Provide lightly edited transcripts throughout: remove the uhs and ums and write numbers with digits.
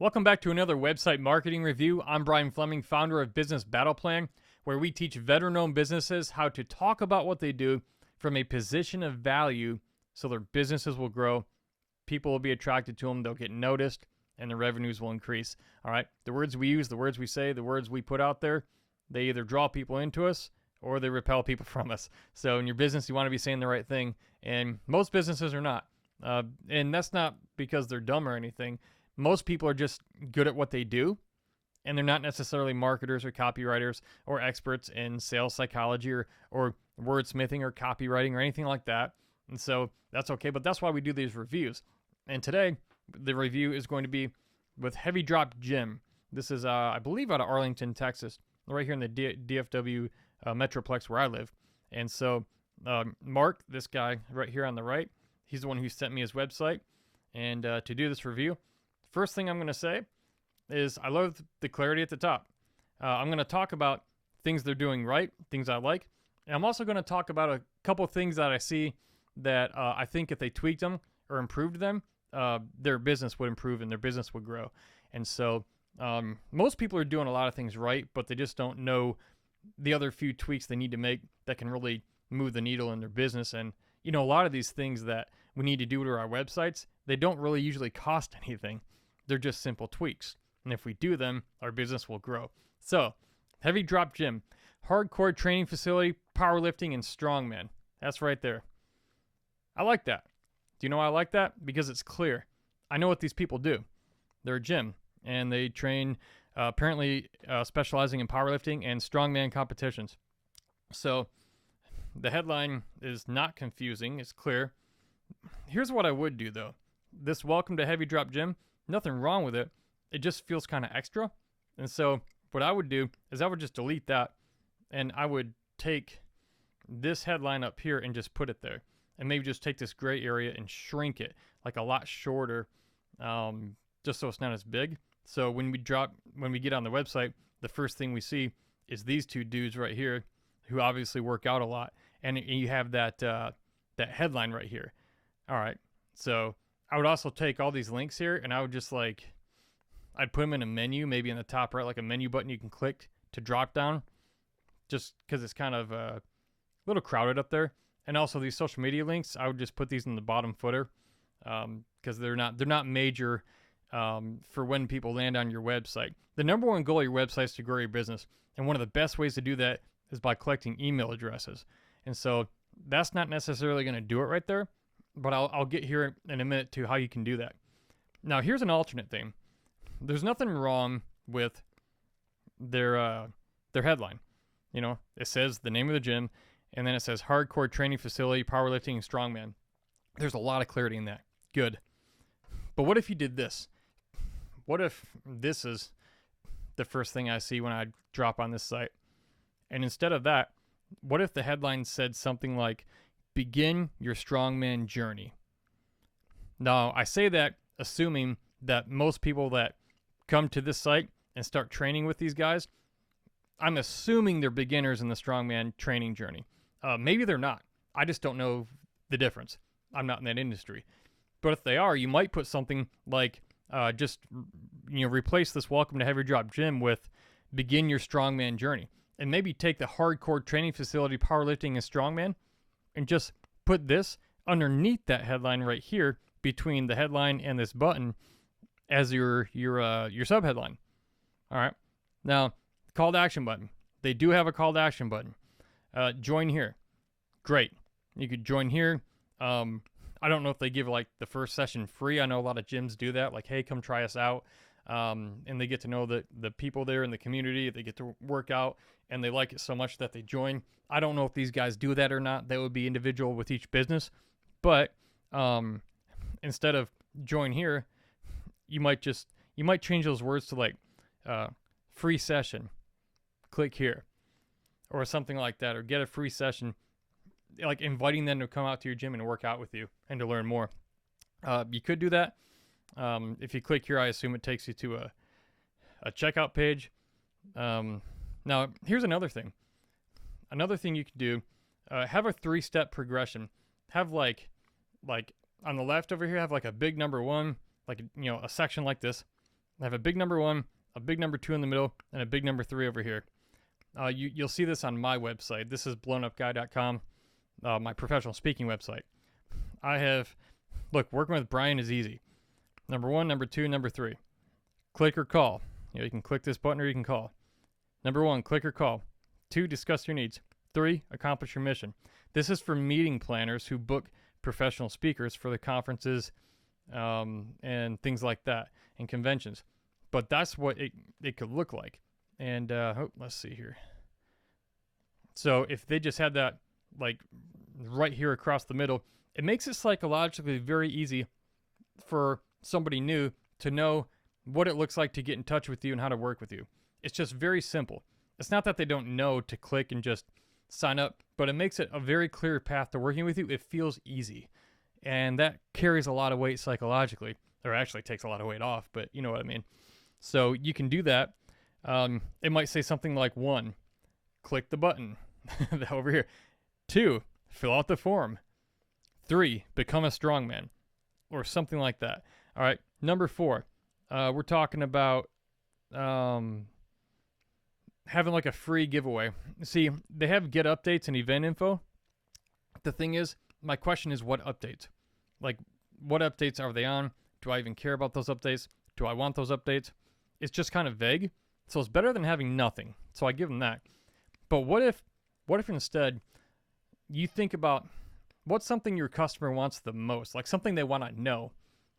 Welcome back to another website marketing review. I'm Brian Fleming, founder of Business Battleplan, where we teach veteran-owned businesses how to talk about what they do from a position of value so their businesses will grow, people will be attracted to them, they'll get noticed, and the revenues will increase. All right, the words we use, the words we say, the words we put out there, they either draw people into us or they repel people from us. So in your business, you want to be saying the right thing, and most businesses are not. And that's not because they're dumb or anything. Most people are just good at what they do, and they're not necessarily marketers or copywriters or experts in sales psychology or wordsmithing or copywriting or anything like that. And so that's okay, but that's why we do these reviews. And today, the review is going to be with Heavy Drop Jim. This is, I believe, out of Arlington, Texas, right here in the DFW Metroplex where I live. And so Mark, this guy right here on the right, he's the one who sent me his website. And to do this review, first thing I'm going to say is I love the clarity at the top. I'm going to talk about things they're doing right, things I like. And I'm also going to talk about a couple things that I see that I think if they tweaked them or improved them, their business would improve and their business would grow. And so most people are doing a lot of things right, but they just don't know the other few tweaks they need to make that can really move the needle in their business. And, you know, a lot of these things that we need to do to our websites, they don't really usually cost anything. They're just simple tweaks. And if we do them, our business will grow. So, Heavy Drop Gym, hardcore training facility, powerlifting, and strongman. That's right there. I like that. Do you know why I like that? Because it's clear. I know what these people do. They're a gym, and they train apparently specializing in powerlifting and strongman competitions. So, the headline is not confusing. It's clear. Here's what I would do, though. This welcome to Heavy Drop Gym, nothing wrong with it. It just feels kind of extra. And so what I would do is I would just delete that, and I would take this headline up here and just put it there. And maybe just take this gray area and shrink it like a lot shorter, just so it's not as big. So when we get on the website, the first thing we see is these two dudes right here who obviously work out a lot. And you have that headline right here. All right. So I would also take all these links here and I would just I'd put them in a menu, maybe in the top right, like a menu button you can click to drop down, just because it's kind of a little crowded up there. And also these social media links, I would just put these in the bottom footer because they're not major for when people land on your website. The number one goal of your website is to grow your business. And one of the best ways to do that is by collecting email addresses. And so that's not necessarily going to do it right there, but I'll get here in a minute to how you can do that. Now, here's an alternate thing. There's nothing wrong with their headline. You know, it says the name of the gym, and then it says hardcore training facility, powerlifting, and strongman. There's a lot of clarity in that. Good. But what if you did this? What if this is the first thing I see when I drop on this site? And instead of that, what if the headline said something like, begin your strongman journey? Now, I say that assuming that most people that come to this site and start training with these guys, I'm assuming they're beginners in the strongman training journey. Maybe they're not. I just don't know the difference. I'm not in that industry. But if they are, you might put something like replace this welcome to Heavy Drop Gym with begin your strongman journey. And maybe take the hardcore training facility, powerlifting, and strongman and just put this underneath that headline right here between the headline and this button as your sub headline. All right. Now, call to action button. They do have a call to action button. Join here. Great. You could join here. I don't know if they give like the first session free. I know a lot of gyms do that. Like, hey, come try us out. And they get to know the people there in the community. They get to work out, and they like it so much that they join. I don't know if these guys do that or not. That would be individual with each business. But instead of join here, you might change those words to like free session. Click here, or something like that, or get a free session, like inviting them to come out to your gym and work out with you and to learn more. You could do that. If you click here, I assume it takes you to a checkout page. Now, here's another thing. Another thing you can do, have a 3-step progression. Have like on the left over here, have like a big number 1, like, a section like this. I have a big number 1, a big number 2 in the middle, and a big number 3 over here. You'll see this on my website. This is blownupguy.com, my professional speaking website. I have, look, working with Brian is easy. Number 1, number 2, number 3. Click or call. You can click this button or you can call. Number 1, click or call. 2, discuss your needs. 3, accomplish your mission. This is for meeting planners who book professional speakers for the conferences and things like that and conventions. But that's what it could look like. And let's see here. So if they just had that like right here across the middle, it makes it psychologically very easy for somebody new to know what it looks like to get in touch with you and how to work with you. It's just very simple. It's not that they don't know to click and just sign up, but it makes it a very clear path to working with you. It feels easy. And that carries a lot of weight psychologically, or actually takes a lot of weight off, but you know what I mean. So you can do that. It might say something like 1, click the button over here. 2, fill out the form. 3, become a strongman, or something like that. All right, number 4, we're talking about having like a free giveaway. See, they have get updates and event info. The thing is, my question is what updates? Like, what updates are they on? Do I even care about those updates? Do I want those updates? It's just kind of vague. So it's better than having nothing. So I give them that. But what if instead you think about what's something your customer wants the most? Like something they want to know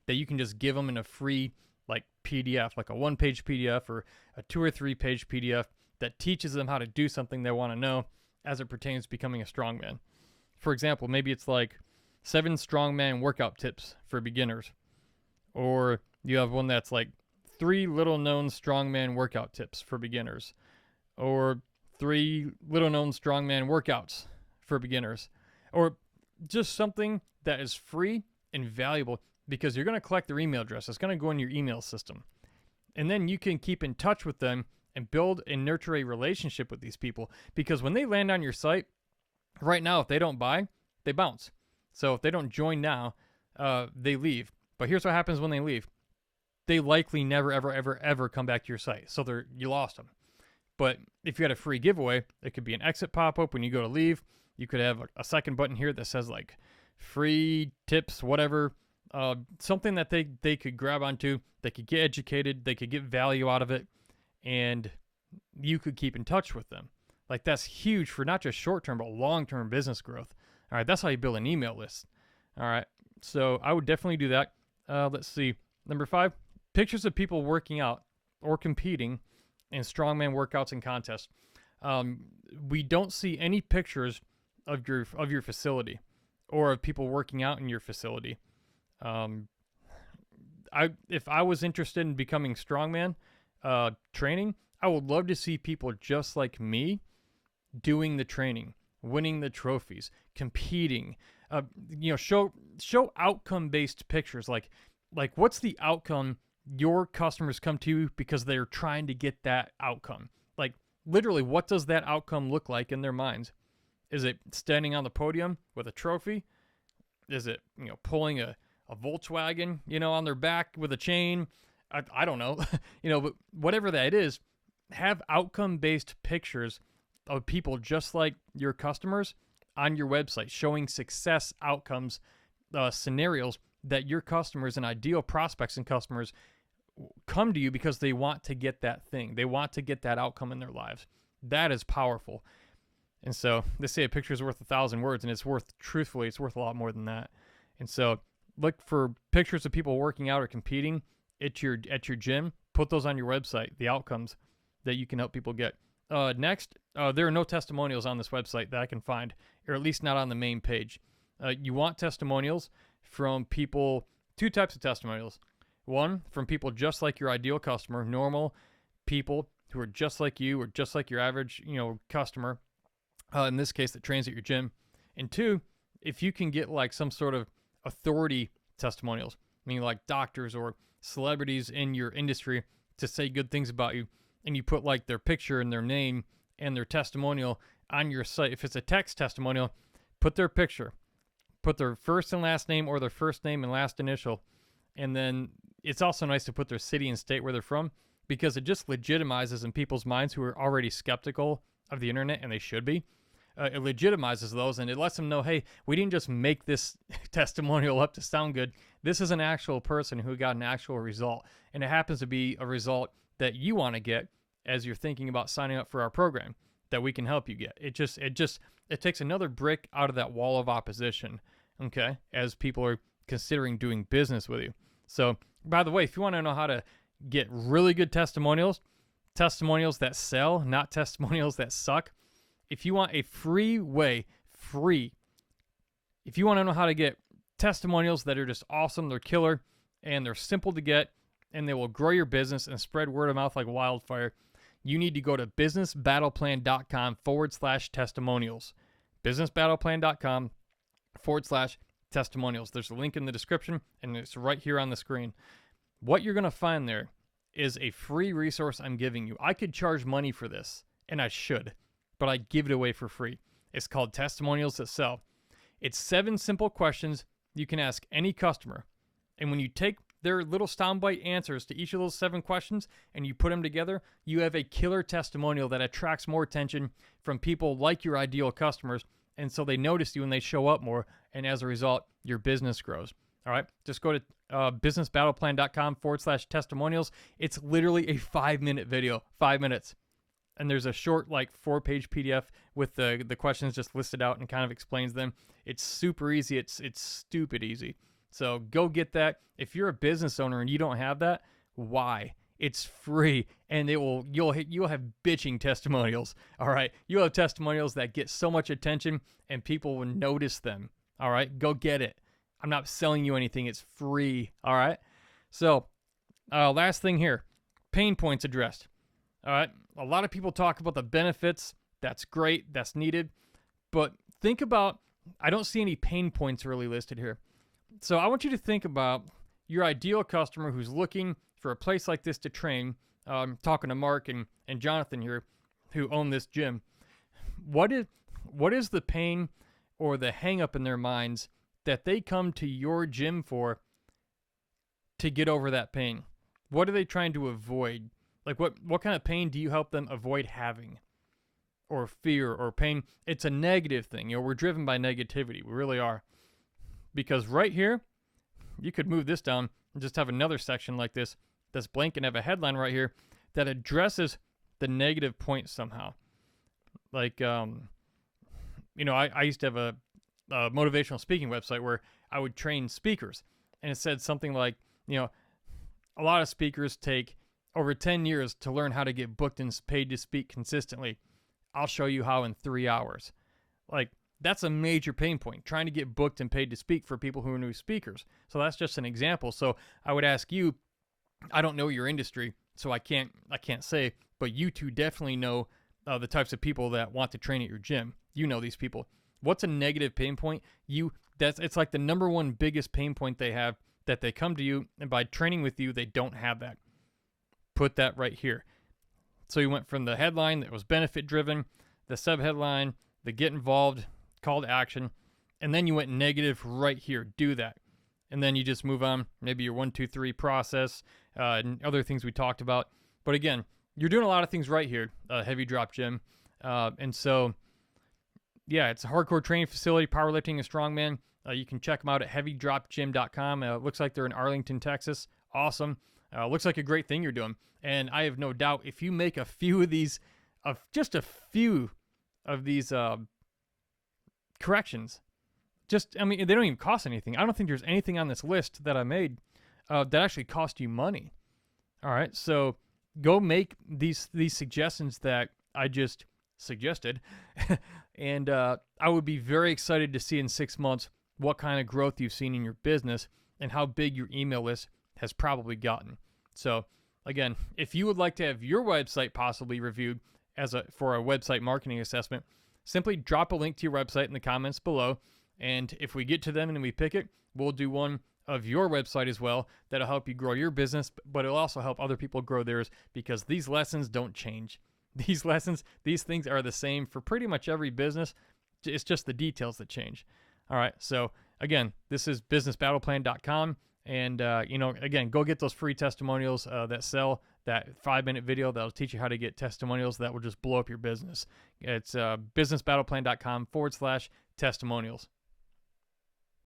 that you can just give them in a free like PDF, like a 1-page PDF or a 2 or 3-page PDF that teaches them how to do something they want to know as it pertains to becoming a strongman. For example, maybe it's like 7 strongman workout tips for beginners. Or you have one that's like 3 little known strongman workout tips for beginners. Or 3 little known strongman workouts for beginners. Or just something that is free and valuable because you're going to collect their email address. It's going to go in your email system. And then you can keep in touch with them and build and nurture a relationship with these people. Because when they land on your site, right now, if they don't buy, they bounce. So if they don't join now, they leave. But here's what happens when they leave. They likely never, ever, ever, ever come back to your site. So you lost them. But if you had a free giveaway, it could be an exit pop-up when you go to leave. You could have a second button here that says like free tips, whatever. Something that they could grab onto. They could get educated. They could get value out of it. And you could keep in touch with them. Like that's huge for not just short-term, but long-term business growth. All right, that's how you build an email list. All right, so I would definitely do that. Let's see. Number 5, pictures of people working out or competing in strongman workouts and contests. We don't see any pictures of your facility or of people working out in your facility. If I was interested in becoming strongman training, I would love to see people just like me doing the training, winning the trophies, competing. Show outcome-based pictures. Like what's the outcome your customers come to you because they're trying to get that outcome? Like literally, what does that outcome look like in their minds? Is it standing on the podium with a trophy? Is it pulling a Volkswagen on their back with a chain? I don't know. But whatever that is, have outcome-based pictures of people just like your customers on your website, showing success outcomes, scenarios that your customers and ideal prospects and customers come to you because they want to get that thing. They want to get that outcome in their lives. That is powerful. And so they say a picture is worth 1,000 words, and it's worth a lot more than that. And so look for pictures of people working out or competing at your gym. Put those on your website, the outcomes that you can help people get. Next, there are no testimonials on this website that I can find, or at least not on the main page. You want testimonials from people, 2 types of testimonials. 1, from people just like your ideal customer, normal people who are just like you or just like your average, customer, in this case, that trains at your gym. And 2, if you can get like some sort of authority testimonials, meaning like doctors or celebrities in your industry to say good things about you, and you put like their picture and their name and their testimonial on your site. If it's a text testimonial, put their picture, put their first and last name or their first name and last initial, and then it's also nice to put their city and state where they're from, because it just legitimizes in people's minds who are already skeptical of the internet, and they should be. It legitimizes those, and it lets them know, hey, we didn't just make this testimonial up to sound good. This is an actual person who got an actual result, and it happens to be a result that you want to get as you're thinking about signing up for our program that we can help you get. It takes another brick out of that wall of opposition, okay, as people are considering doing business with you. So, by the way, if you want to know how to get really good testimonials that sell, not testimonials that suck, if you want a free way, if you want to know how to get testimonials that are just awesome, they're killer, and they're simple to get, and they will grow your business and spread word of mouth like wildfire, you need to go to businessbattleplan.com/testimonials. businessbattleplan.com/testimonials. There's a link in the description, and it's right here on the screen. What you're going to find there is a free resource I'm giving you. I could charge money for this, and I should, but I give it away for free. It's called Testimonials That Sell. It's 7 simple questions you can ask any customer. And when you take their little soundbite answers to each of those 7 questions and you put them together, you have a killer testimonial that attracts more attention from people like your ideal customers. And so they notice you and they show up more. And as a result, your business grows. All right. Just go to businessbattleplan.com/testimonials. It's literally a 5-minute video, 5 minutes. And there's a short, like 4-page PDF with the questions just listed out and kind of explains them. It's super easy. It's stupid easy. So go get that. If you're a business owner and you don't have that, why? It's free, and you'll have bitching testimonials. All right, you'll have testimonials that get so much attention, and people will notice them. All right, go get it. I'm not selling you anything. It's free. All right. So, last thing here, pain points addressed. All right. A lot of people talk about the benefits. That's great. That's needed. But think about, I don't see any pain points really listed here. So I want you to think about your ideal customer who's looking for a place like this to train. Talking to Mark and Jonathan here, who own this gym. What is the pain or the hang up in their minds that they come to your gym for to get over that pain? What are they trying to avoid? Like what kind of pain do you help them avoid having? Or fear or pain? It's a negative thing. You know, we're driven by negativity. We really are. Because right here, you could move this down and just have another section like this that's blank and have a headline right here that addresses the negative point somehow. Like, I used to have a motivational speaking website where I would train speakers. And it said something like, a lot of speakers take over 10 years to learn how to get booked and paid to speak consistently. I'll show you how in 3 hours. Like, that's a major pain point, trying to get booked and paid to speak for people who are new speakers. So that's just an example. So I would ask you, I don't know your industry, so I can't say, but you two definitely know the types of people that want to train at your gym. You know these people. What's a negative pain point? It's like the number one biggest pain point they have, that they come to you, and by training with you, they don't have that. Put that right here. So you went from the headline that was benefit driven, the subheadline, the get involved, call to action, and then you went negative right here. Do that. And then you just move on, maybe your 1, 2, 3 process, and other things we talked about. But again, you're doing a lot of things right here, Heavy Drop Gym. And so, yeah, it's a hardcore training facility, powerlifting and strongman. You can check them out at heavydropgym.com. It looks like they're in Arlington, Texas. Awesome. Looks like a great thing you're doing. And I have no doubt if you make a few of these, corrections, they don't even cost anything. I don't think there's anything on this list that I made that actually cost you money. All right, so go make these suggestions that I just suggested, and I would be very excited to see in 6 months what kind of growth you've seen in your business and how big your email list has probably gotten. So again, if you would like to have your website possibly reviewed for a website marketing assessment, simply drop a link to your website in the comments below, and if we get to them and we pick it, we'll do one of your website as well that'll help you grow your business, but it'll also help other people grow theirs, because these lessons don't change. These things are the same for pretty much every business. It's just the details that change. All right, so again, this is businessbattleplan.com. And, again, go get those free testimonials that sell that 5-minute video that'll teach you how to get testimonials that will just blow up your business. It's businessbattleplan.com/testimonials.